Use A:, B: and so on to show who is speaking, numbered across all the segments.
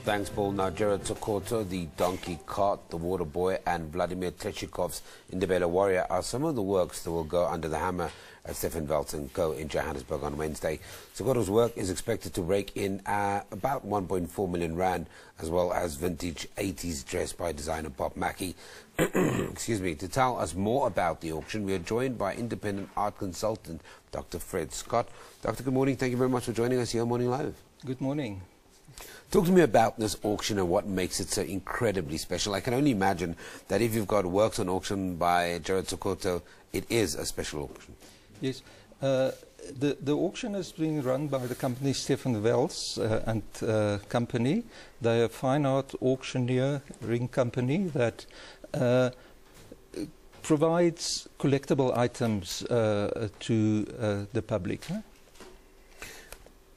A: Thanks, Paul. Now, Gerard Sekoto, the Donkey Cart, the Water Boy, and Vladimir Trechikov's Indabella Warrior are some of the works that will go under the hammer at Stephan Welz and Co in Johannesburg on Wednesday. Sekoto's work is expected to rake in about 1.4 million rand, as well as vintage 80s dress by designer Bob Mackie. Excuse me. To tell us more about the auction, we are joined by independent art consultant Dr. Fred Scott. Doctor, good morning. Thank you very much for joining us here on Morning Live.
B: Good morning.
A: Talk to me about this auction and what makes it so incredibly special. I can only imagine that if you've got works on auction by Gerard Sekoto, it is a special auction.
B: Yes. The auction is being run by the company Stephan Welz and Company. They are a fine art auctioneer ring company that provides collectible items to the public.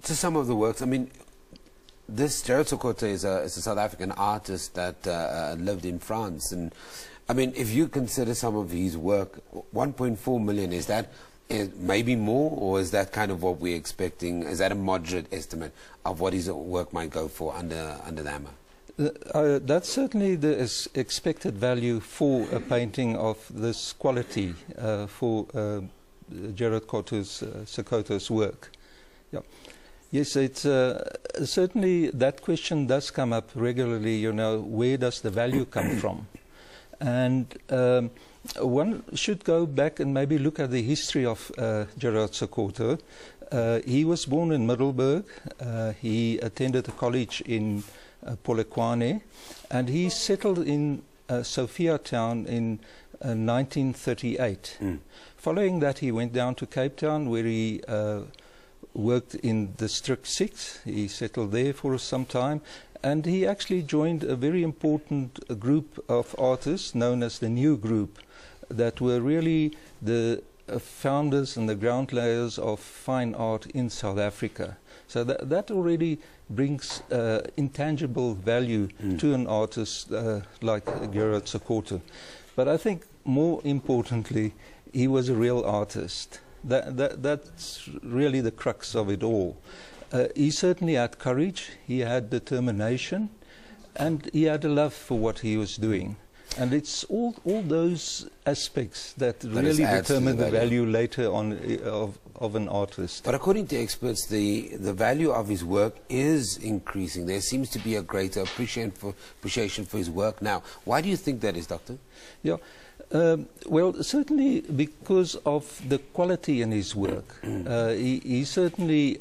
A: To some of the works, I mean, this Gerard Sekoto is a South African artist that lived in France, and I mean, if you consider some of his work, 1.4 million, is that maybe more, or is that kind of what we're expecting? Is that a moderate estimate of what his work might go for under the hammer?
B: That's certainly the expected value for a painting of this quality for Gerard Sekoto's work. Yeah. Yes, it's certainly that question does come up regularly. You know, where does the value come from? And one should go back and maybe look at the history of Gerard Sekoto. He was born in Middelburg. He attended a college in Polokwane, and he settled in Sophia Town in 1938. Following that, he went down to Cape Town, where he worked in District 6. He settled there for some time, and he actually joined a very important group of artists known as the New Group, that were really the founders and the ground layers of fine art in South Africa. So that already brings intangible value to an artist like Gerard Sekoto. But I think more importantly, he was a real artist. That's really the crux of it all. He certainly had courage, he had determination, and he had a love for what he was doing. And it's all those aspects that really determine the value later on of an artist.
A: But according to experts, the value of his work is increasing. There seems to be a greater appreciation for his work now. Why do you think that is, Doctor?
B: Yeah. Well, certainly because of the quality in his work. He certainly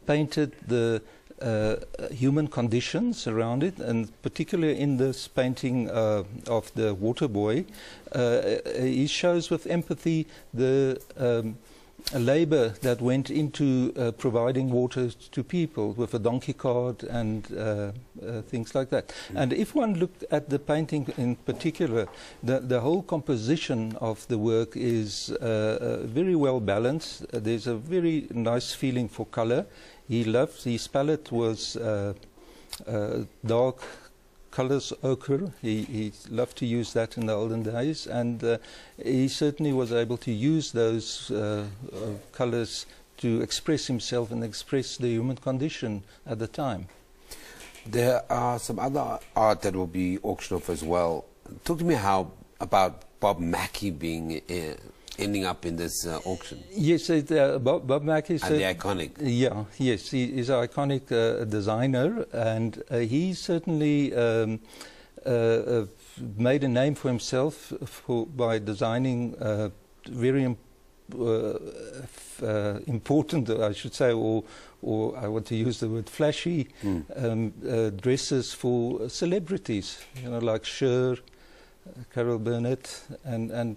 B: painted the human conditions around it, and particularly in this painting of the Water Boy, he shows with empathy the labor that went into providing water to people with a donkey cart and things like that. And if one looked at the painting in particular, the whole composition of the work is very well balanced. There's a very nice feeling for color. His palette was dark colors, ochre. He loved to use that in the olden days, and he certainly was able to use those colors to express himself and express the human condition at the time.
A: There are some other art that will be auctioned off as well. Talk to me about Bob Mackie being ending up in this auction.
B: Yes, Bob Mackie is
A: the iconic.
B: Yeah, yes, he is an iconic designer, and he certainly made a name for himself by designing very important, I should say, or I want to use the word flashy dresses for celebrities, you know, like Cher, Carol Burnett, and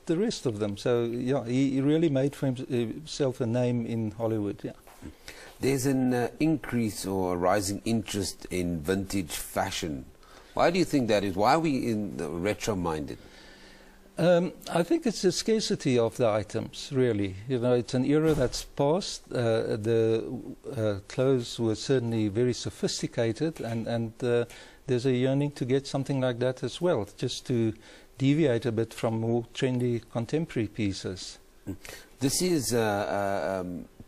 B: the rest of them. So yeah, he really made for himself a name in Hollywood. Yeah.
A: There's an increase or a rising interest in vintage fashion. Why do you think that is? Why are we retro-minded?
B: I think it's the scarcity of the items, really. You know, it's an era that's past. The clothes were certainly very sophisticated, and there's a yearning to get something like that as well, just to deviate a bit from more trendy contemporary pieces.
A: This is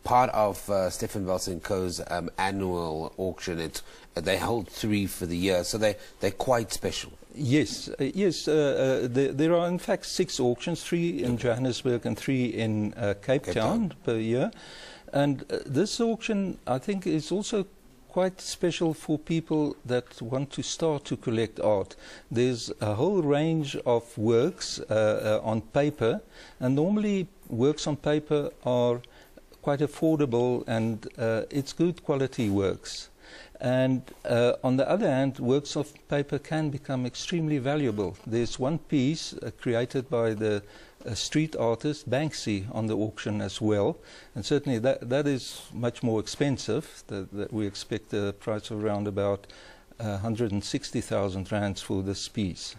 A: part of Stephan Welz and Co's annual auction. they hold 3 for the year, so they're quite special.
B: Yes, there are in fact 6 auctions, 3 in Johannesburg and 3 in Cape Town per year. And this auction, I think, is also quite special for people that want to start to collect art. There's a whole range of works on paper, and normally works on paper are quite affordable, and it's good quality works. And on the other hand, works of paper can become extremely valuable. There's one piece created by the street artist Banksy on the auction as well, and certainly that is much more expensive. That we expect a price of around about 160,000 rands for this piece.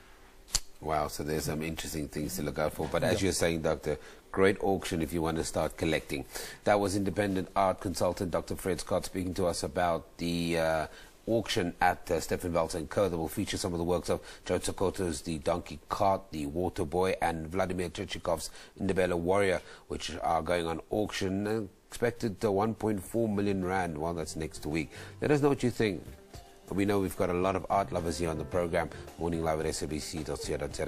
A: Wow, so there's some interesting things to look out for. But as you're saying, Doctor, great auction if you want to start collecting. That was independent art consultant Dr. Fred Scott speaking to us about the auction at Stephan Welz and Co. that will feature some of the works of Gerard Sekoto's The Donkey Cart, The Water Boy, and Vladimir Tretykov's Indabella Warrior, which are going on auction. Expected 1.4 million rand. Well, that's next week. Let us know what you think. We know we've got a lot of art lovers here on the program. Morning Live at SABC.co.za.